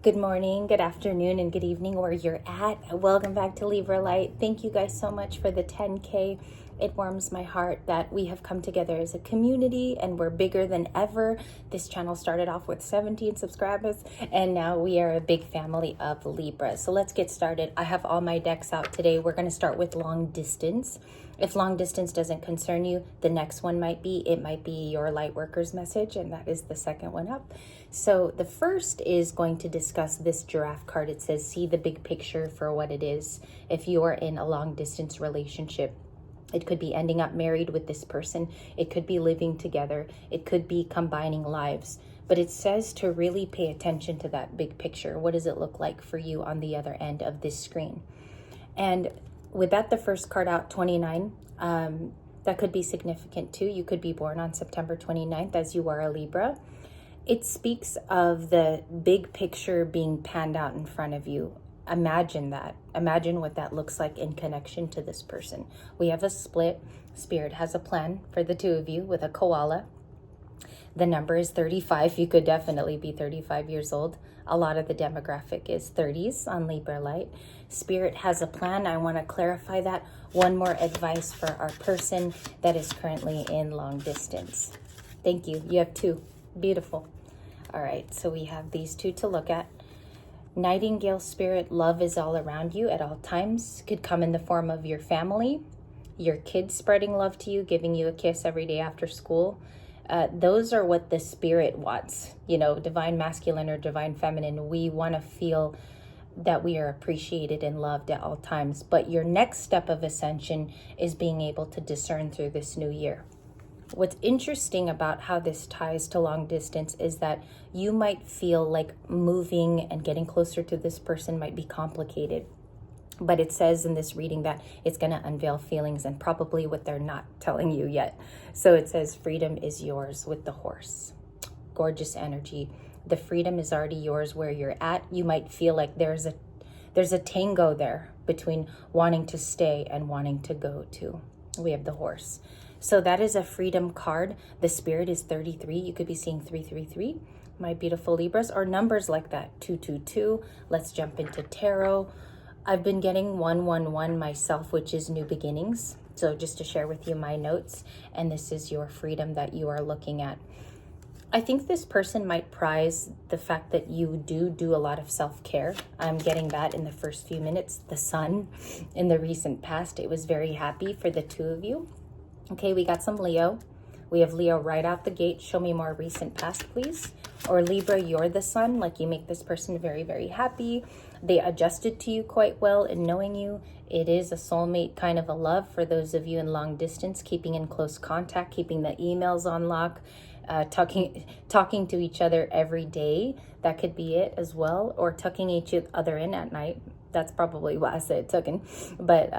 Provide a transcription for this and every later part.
Good morning, good afternoon, and good evening where you're at. Welcome back to Libra Light. Thank you guys so much for the 10K. It warms my heart that we have come together as a community and we're bigger than ever. This channel started off with 17 subscribers and now we are a big family of Libra. So let's get started. I have all my decks out today. We're going to start with long distance. If long distance doesn't concern you, the next one might be your light worker's message, and that is the second one up. So the first is going to discuss this giraffe card. It says, see the big picture for what it is. If you are in a long distance relationship, it could be ending up married with this person. It could be living together. It could be combining lives. But it says to really pay attention to that big picture. What does it look like for you on the other end of this screen? And with that, the first card out, 29, that could be significant too. You could be born on September 29th as you are a Libra. It speaks of the big picture being panned out in front of you. Imagine that. Imagine what that looks like in connection to this person. We have a split. Spirit has a plan for the two of you with a koala. The number is 35. You could definitely be 35 years old. A lot of the demographic is 30s on Libra Light. Spirit has a plan. I want to clarify that. One more advice for our person that is currently in long distance. Thank you. You have two. Beautiful. All right, so we have these two to look at. Nightingale spirit, love is all around you at all times. Could come in the form of your family, your kids spreading love to you, giving you a kiss every day after school. Those are what the spirit wants. You know, divine masculine or divine feminine. We want to feel that we are appreciated and loved at all times. But your next step of ascension is being able to discern through this new year. What's interesting about how this ties to long distance is that you might feel like moving and getting closer to this person might be complicated. But it says in this reading that it's going to unveil feelings and probably what they're not telling you yet. So it says freedom is yours with the horse. Gorgeous energy. The freedom is already yours where you're at. You might feel like there's a tango there between wanting to stay and wanting to go to. We have the horse. So that is a freedom card. The spirit is 33. You could be seeing 333, my beautiful Libras, or numbers like that, 222. Let's jump into tarot. I've been getting 111 myself, which is new beginnings. So just to share with you my notes, and this is your freedom that you are looking at. I think this person might prize the fact that you do a lot of self-care. I'm getting that in the first few minutes. The sun in the recent past, it was very happy for the two of you. Okay, we got some Leo. We have Leo right out the gate. Show me more recent past, please. Or Libra, you're the sun. Like you make this person very, very happy. They adjusted to you quite well in knowing you. It is a soulmate kind of a love for those of you in long distance, keeping in close contact, keeping the emails on lock, talking to each other every day. That could be it as well. Or tucking each other in at night. That's probably why I said tucking. But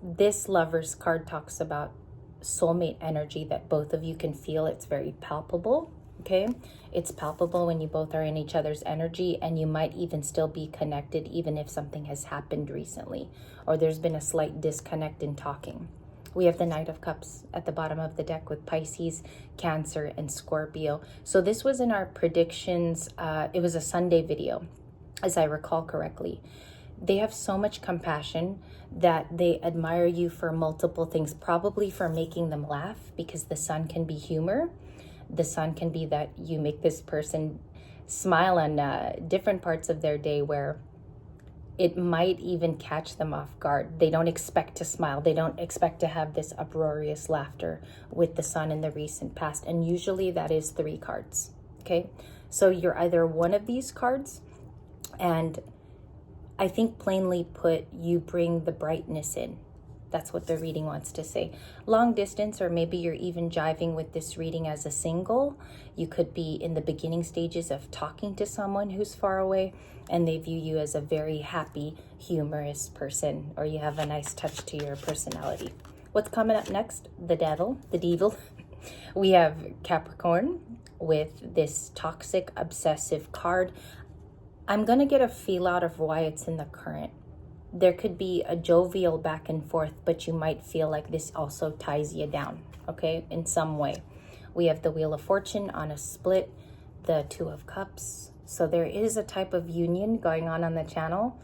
this lover's card talks about soulmate energy that both of you can feel. It's very palpable. Okay, it's palpable when you both are in each other's energy, and you might even still be connected even if something has happened recently or there's been a slight disconnect in talking. We have the Knight of Cups at the bottom of the deck with Pisces, Cancer, and Scorpio. So this was in our predictions. It was a Sunday video, as I recall correctly. They have so much compassion that they admire you for multiple things, probably for making them laugh, because the sun can be humor. The sun can be that you make this person smile on different parts of their day where it might even catch them off guard. They don't expect to smile. They don't expect to have this uproarious laughter with the sun in the recent past. And usually that is 3 cards. Okay, so you're either one of these cards, and I think plainly put, you bring the brightness in. That's what the reading wants to say. Long distance, or maybe you're even jiving with this reading as a single. You could be in the beginning stages of talking to someone who's far away, and they view you as a very happy, humorous person, or you have a nice touch to your personality. What's coming up next? The devil. We have Capricorn with this toxic, obsessive card. I'm going to get a feel out of why it's in the current. There could be a jovial back and forth, but you might feel like this also ties you down, okay, in some way. We have the Wheel of Fortune on a split, the Two of Cups, So there is a type of union going on the channel.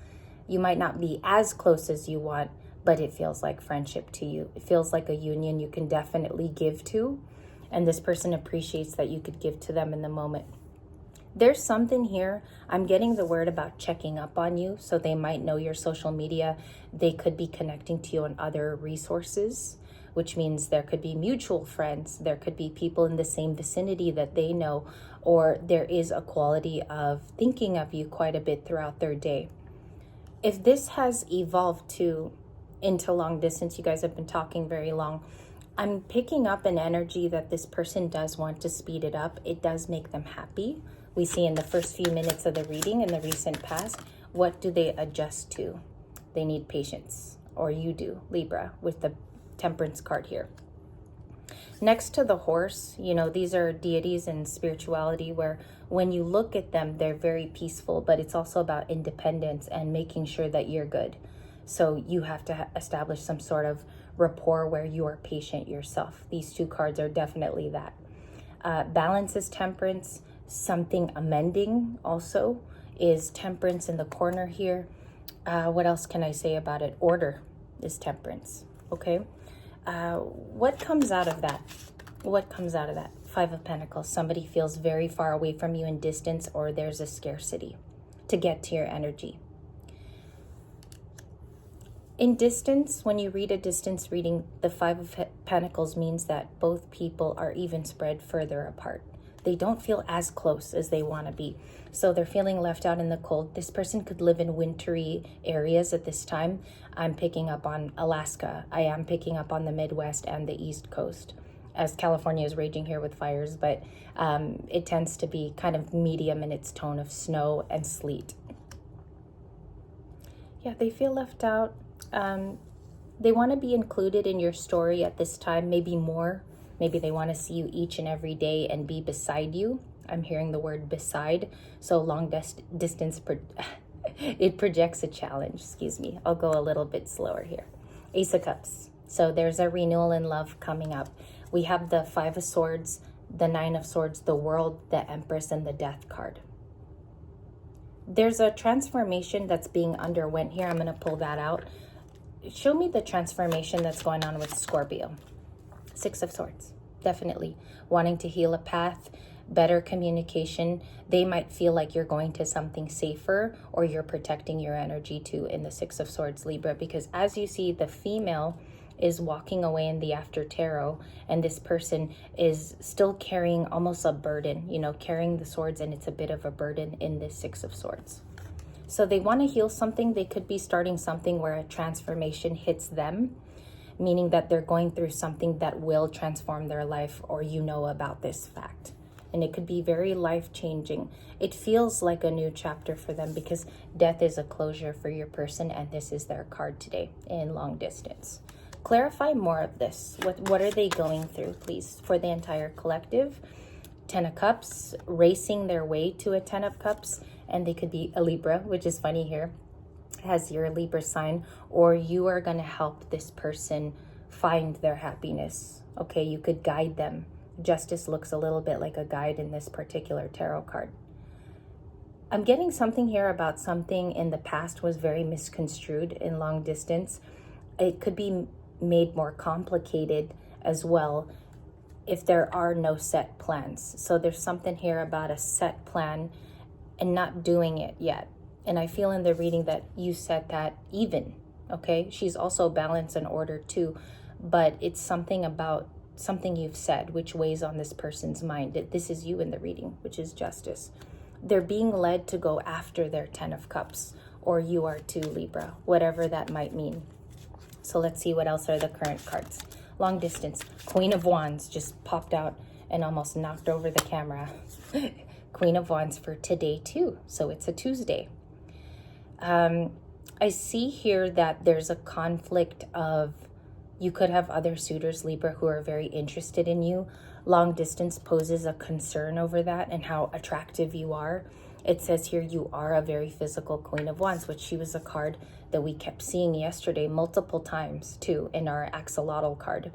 You might not be as close as you want, but it feels like friendship to you. It feels like a union you can definitely give to, and this person appreciates that you could give to them in the moment. There's something here. I'm getting the word about checking up on you, so they might know your social media. They could be connecting to you on other resources, which means there could be mutual friends. There could be people in the same vicinity that they know, or there is a quality of thinking of you quite a bit throughout their day. If this has evolved into long distance, you guys have been talking very long, I'm picking up an energy that this person does want to speed it up. It does make them happy. We see in the first few minutes of the reading in the recent past, what do they adjust to? They need patience, or you do, Libra, with the Temperance card here. Next to the horse, you know, these are deities in spirituality where when you look at them, they're very peaceful, but it's also about independence and making sure that you're good. So you have to establish some sort of rapport where you are patient yourself. These two cards are definitely that. Balance is Temperance. Something amending also is Temperance in the corner here. What else can I say about it? Order is Temperance. Okay. What comes out of that? What comes out of that? Five of Pentacles. Somebody feels very far away from you in distance, or there's a scarcity to get to your energy. In distance, when you read a distance reading, the Five of Pentacles means that both people are even spread further apart. They don't feel as close as they want to be. So they're feeling left out in the cold. This person could live in wintry areas at this time. I'm picking up on Alaska. I am picking up on the Midwest and the East Coast, as California is raging here with fires, but it tends to be kind of medium in its tone of snow and sleet. Yeah, they feel left out. They want to be included in your story at this time, maybe more. Maybe they want to see you each and every day and be beside you. I'm hearing the word beside. So long distance, it projects a challenge. Excuse me. I'll go a little bit slower here. Ace of Cups. So there's a renewal in love coming up. We have the Five of Swords, the Nine of Swords, the World, the Empress, and the Death card. There's a transformation that's being underwent here. I'm going to pull that out. Show me the transformation that's going on with Scorpio. Six of Swords, definitely. Wanting to heal a path, better communication. They might feel like you're going to something safer, or you're protecting your energy too in the Six of Swords, Libra, because as you see, the female is walking away in the after tarot, and this person is still carrying almost a burden, you know, carrying the swords, and it's a bit of a burden in this Six of Swords. So they want to heal something. They could be starting something where a transformation hits them, meaning that they're going through something that will transform their life, or you know about this fact. And it could be very life-changing. It feels like a new chapter for them because death is a closure for your person, and this is their card today in long distance. Clarify more of this. What are they going through, please, for the entire collective? Ten of Cups, racing their way to a Ten of Cups, and they could be a Libra, which is funny here, has your Libra sign, or you are going to help this person find their happiness. Okay, you could guide them. Justice looks a little bit like a guide in this particular tarot card. I'm getting something here about something in the past was very misconstrued in long distance. It could be made more complicated as well if there are no set plans. So there's something here about a set plan and not doing it yet. And I feel in the reading that you said that even, okay? She's also balanced and order too, but it's something about something you've said which weighs on this person's mind. This is you in the reading, which is Justice. They're being led to go after their Ten of Cups, or you are too, Libra, whatever that might mean. So let's see what else are the current cards. Long distance, Queen of Wands just popped out and almost knocked over the camera. Queen of Wands for today too, so it's a Tuesday. I see here that there's a conflict of, you could have other suitors, Libra, who are very interested in you. Long distance poses a concern over that and how attractive you are. It says here you are a very physical Queen of Wands, which she was a card that we kept seeing yesterday multiple times too in our axolotl card.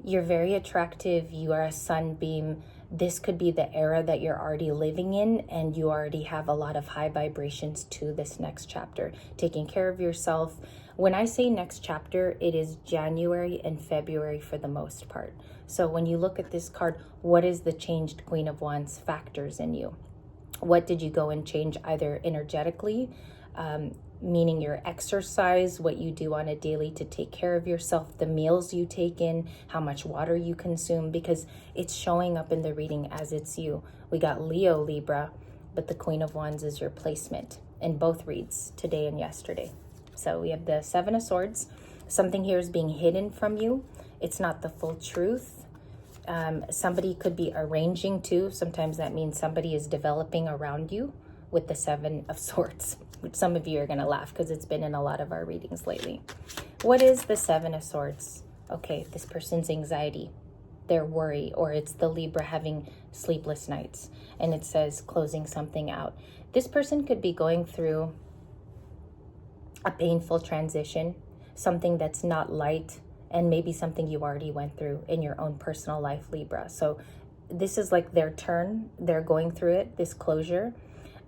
You're very attractive. You are a sunbeam. this could be the era that you're already living in, and you already have a lot of high vibrations to this next chapter. Taking care of yourself. When I say next chapter, it is January and February for the most part. So when you look at this card, what is the changed Queen of Wands factors in you? What did you go and change either energetically, meaning your exercise, what you do on a daily to take care of yourself, the meals you take in, how much water you consume, because it's showing up in the reading as it's you. We got Leo, Libra, but the Queen of Wands is your placement in both reads, today and yesterday. So we have the Seven of Swords. Something here is being hidden from you. It's not the full truth. Somebody could be arranging too. Sometimes that means somebody is developing around you with the Seven of Swords, which some of you are going to laugh because it's been in a lot of our readings lately. What is the Seven of Swords? Okay, this person's anxiety, their worry, or it's the Libra having sleepless nights. And it says closing something out. This person could be going through a painful transition, something that's not light, and maybe something you already went through in your own personal life, Libra. So this is like their turn. They're going through it, this closure.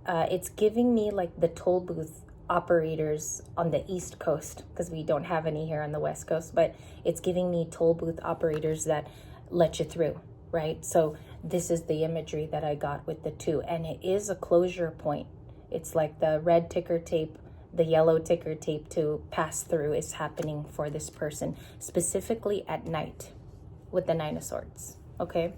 It's giving me like the toll booth operators on the East Coast, because we don't have any here on the West Coast, but it's giving me toll booth operators that let you through, right? So this is the imagery that I got with the two, and it is a closure point. It's like the red ticker tape, the yellow ticker tape to pass through is happening for this person, specifically at night with the Nine of Swords, okay?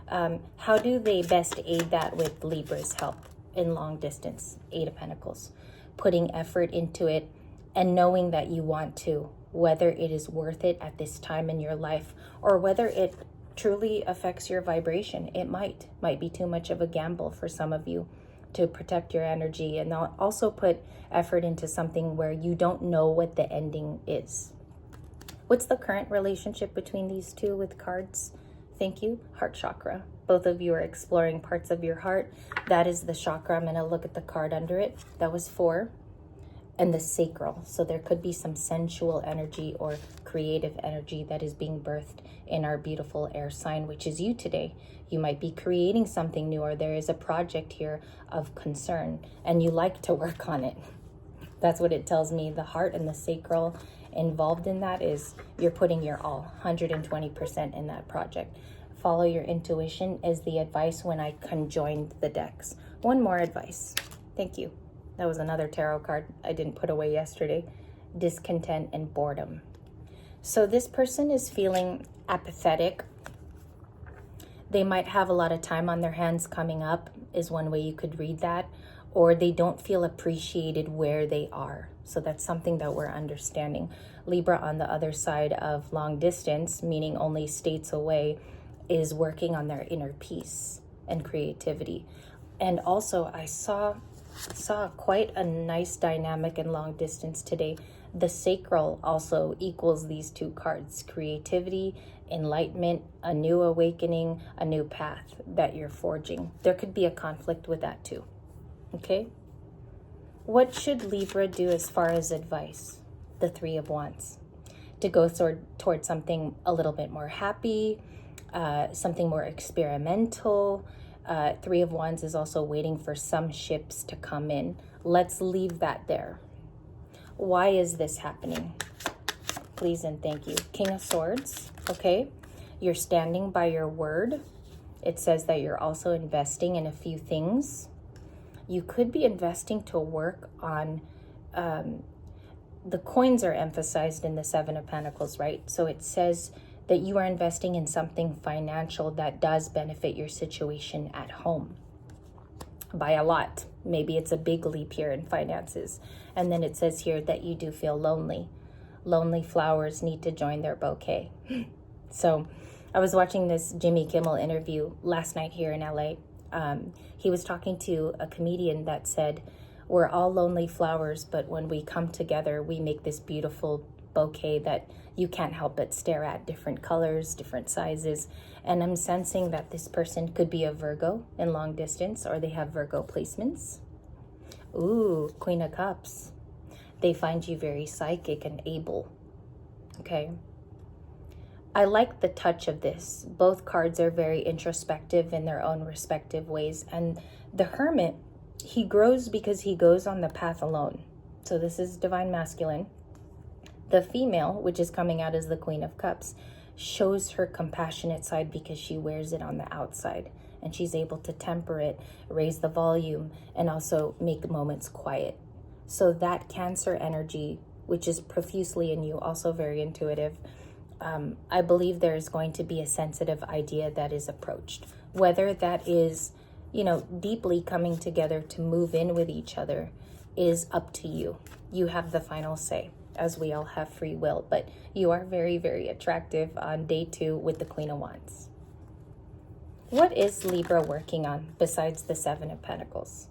How do they best aid that with Libra's help in long distance? Eight of Pentacles. Putting effort into it and knowing that you want to, whether it is worth it at this time in your life or whether it truly affects your vibration. It might be too much of a gamble for some of you to protect your energy, and also put effort into something where you don't know what the ending is. What's the current relationship between these two with cards? Thank you. Heart chakra. Both of you are exploring parts of your heart. That is the chakra. I'm going to look at the card under it. That was 4. And the sacral. So there could be some sensual energy or creative energy that is being birthed in our beautiful air sign, which is you today. You might be creating something new, or there is a project here of concern and you like to work on it. That's what it tells me. The heart and the sacral involved in that is you're putting your all, 120% in that project. Follow your intuition is the advice when I conjoined the decks. One more advice. Thank you. That was another tarot card I didn't put away yesterday. Discontent and boredom. So this person is feeling apathetic. They might have a lot of time on their hands coming up, is one way you could read that. Or they don't feel appreciated where they are. So that's something that we're understanding. Libra on the other side of long distance, meaning only states away, is working on their inner peace and creativity. And also I saw quite a nice dynamic in long distance today. The sacral also equals these two cards: creativity, enlightenment, a new awakening, a new path that you're forging. There could be a conflict with that too. Okay? What should Libra do as far as advice? The Three of Wands. To go towards something a little bit more happy, something more experimental. Three of Wands is also waiting for some ships to come in. Let's leave that there. Why is this happening? Please and thank you. King of Swords, okay? You're standing by your word. It says that you're also investing in a few things. You could be investing to work on, the coins are emphasized in the Seven of Pentacles, right? So it says that you are investing in something financial that does benefit your situation at home by a lot. Maybe it's a big leap here in finances. And then it says here that you do feel lonely. Lonely flowers need to join their bouquet. So I was watching this Jimmy Kimmel interview last night here in LA. He was talking to a comedian that said, we're all lonely flowers, but when we come together, we make this beautiful bouquet that you can't help but stare at, different colors, different sizes. And I'm sensing that this person could be a Virgo in long distance, or they have Virgo placements. Ooh, Queen of Cups. They find you very psychic and able. Okay. I like the touch of this. Both cards are very introspective in their own respective ways. And the Hermit, he grows because he goes on the path alone. So this is divine masculine. The female, which is coming out as the Queen of Cups, shows her compassionate side because she wears it on the outside. And she's able to temper it, raise the volume, and also make moments quiet. So that Cancer energy, which is profusely in you, also very intuitive, I believe there is going to be a sensitive idea that is approached. Whether that is, deeply coming together to move in with each other is up to you. You have the final say, as we all have free will. But you are very, very attractive on day 2 with the Queen of Wands. What is Libra working on besides the 7 of Pentacles?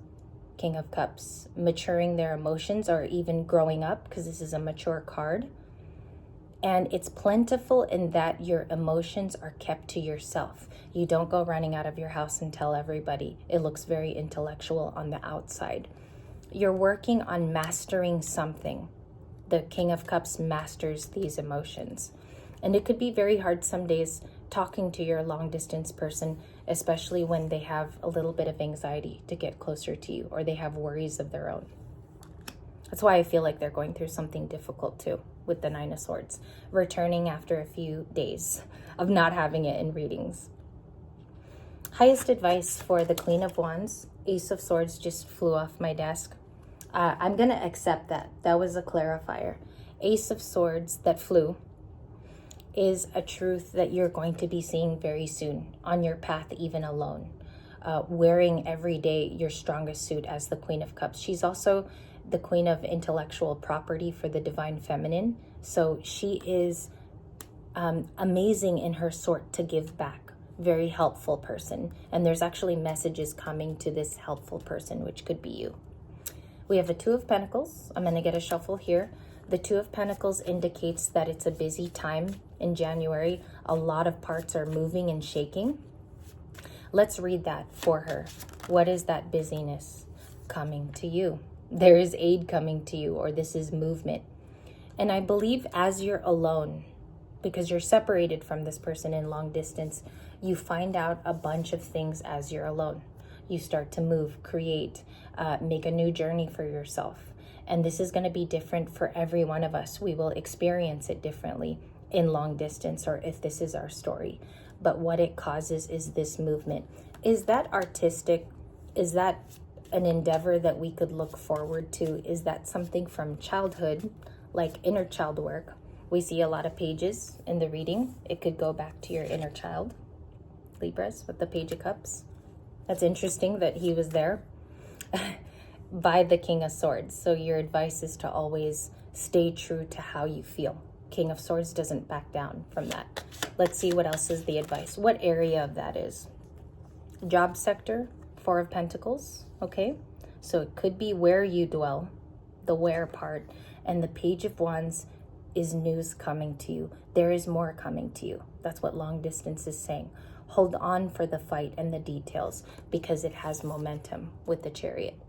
King of Cups, maturing their emotions or even growing up, because this is a mature card. And it's plentiful in that your emotions are kept to yourself. You don't go running out of your house and tell everybody. It looks very intellectual on the outside. You're working on mastering something. The King of Cups masters these emotions. And it could be very hard some days talking to your long distance person, especially when they have a little bit of anxiety to get closer to you or they have worries of their own. That's why I feel like they're going through something difficult too with the 9 of Swords, returning after a few days of not having it in readings. Highest advice for the Queen of Wands. Ace of Swords just flew off my desk. I'm going to accept that. That was a clarifier. Ace of Swords that flew is a truth that you're going to be seeing very soon on your path, even alone. Wearing every day your strongest suit as the Queen of Cups. She's also the Queen of Intellectual Property for the Divine Feminine. So she is amazing in her sort to give back. Very helpful person. And there's actually messages coming to this helpful person, which could be you. We have a 2 of Pentacles. I'm going to get a shuffle here. The 2 of Pentacles indicates that it's a busy time in January. A lot of parts are moving and shaking. Let's read that for her. What is that busyness coming to you? There is aid coming to you, or this is movement. And I believe as you're alone, because you're separated from this person in long distance, you find out a bunch of things as you're alone. You start to move, create, make a new journey for yourself. And this is going to be different for every one of us. We will experience it differently in long distance, or if this is our story. But what it causes is this movement. Is that artistic? Is that an endeavor that we could look forward to? Is that something from childhood, like inner child work? We see a lot of pages in the reading. It could go back to your inner child. Libras with the Page of Cups. That's interesting that he was there by the King of Swords. So your advice is to always stay true to how you feel. King of Swords doesn't back down from that. Let's see what else is the advice. What area of that is? Job sector, 4 of Pentacles. Okay, so it could be where you dwell, the where part, and the Page of Wands is news coming to you. There is more coming to you. That's what long distance is saying. Hold on for the fight and the details because it has momentum with the Chariot.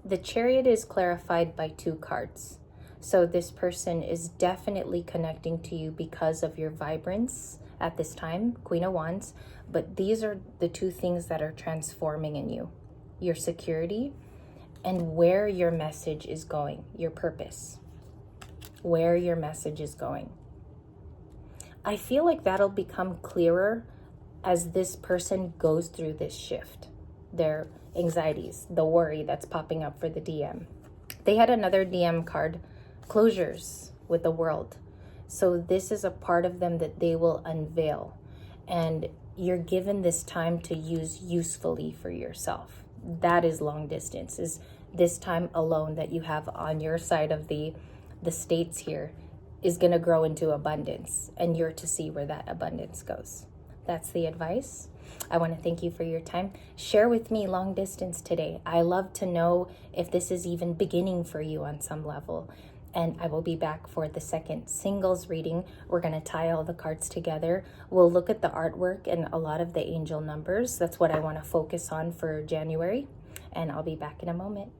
The Chariot is clarified by 2 cards. So this person is definitely connecting to you because of your vibrance at this time, Queen of Wands. But these are the 2 things that are transforming in you. Your security and where your message is going, your purpose, where your message is going. I feel like that'll become clearer as this person goes through this shift. Their anxieties, the worry that's popping up for the DM. They had another DM card, closures with the world. So this is a part of them that they will unveil. And you're given this time to use usefully for yourself. That is long distance, is this time alone that you have on your side of the states here is going to grow into abundance, and you're to see where that abundance goes. That's the advice. I want to thank you for your time. Share with me long distance today. I love to know if this is even beginning for you on some level. And I will be back for the second singles reading. We're going to tie all the cards together. We'll look at the artwork and a lot of the angel numbers. That's what I want to focus on for January. And I'll be back in a moment.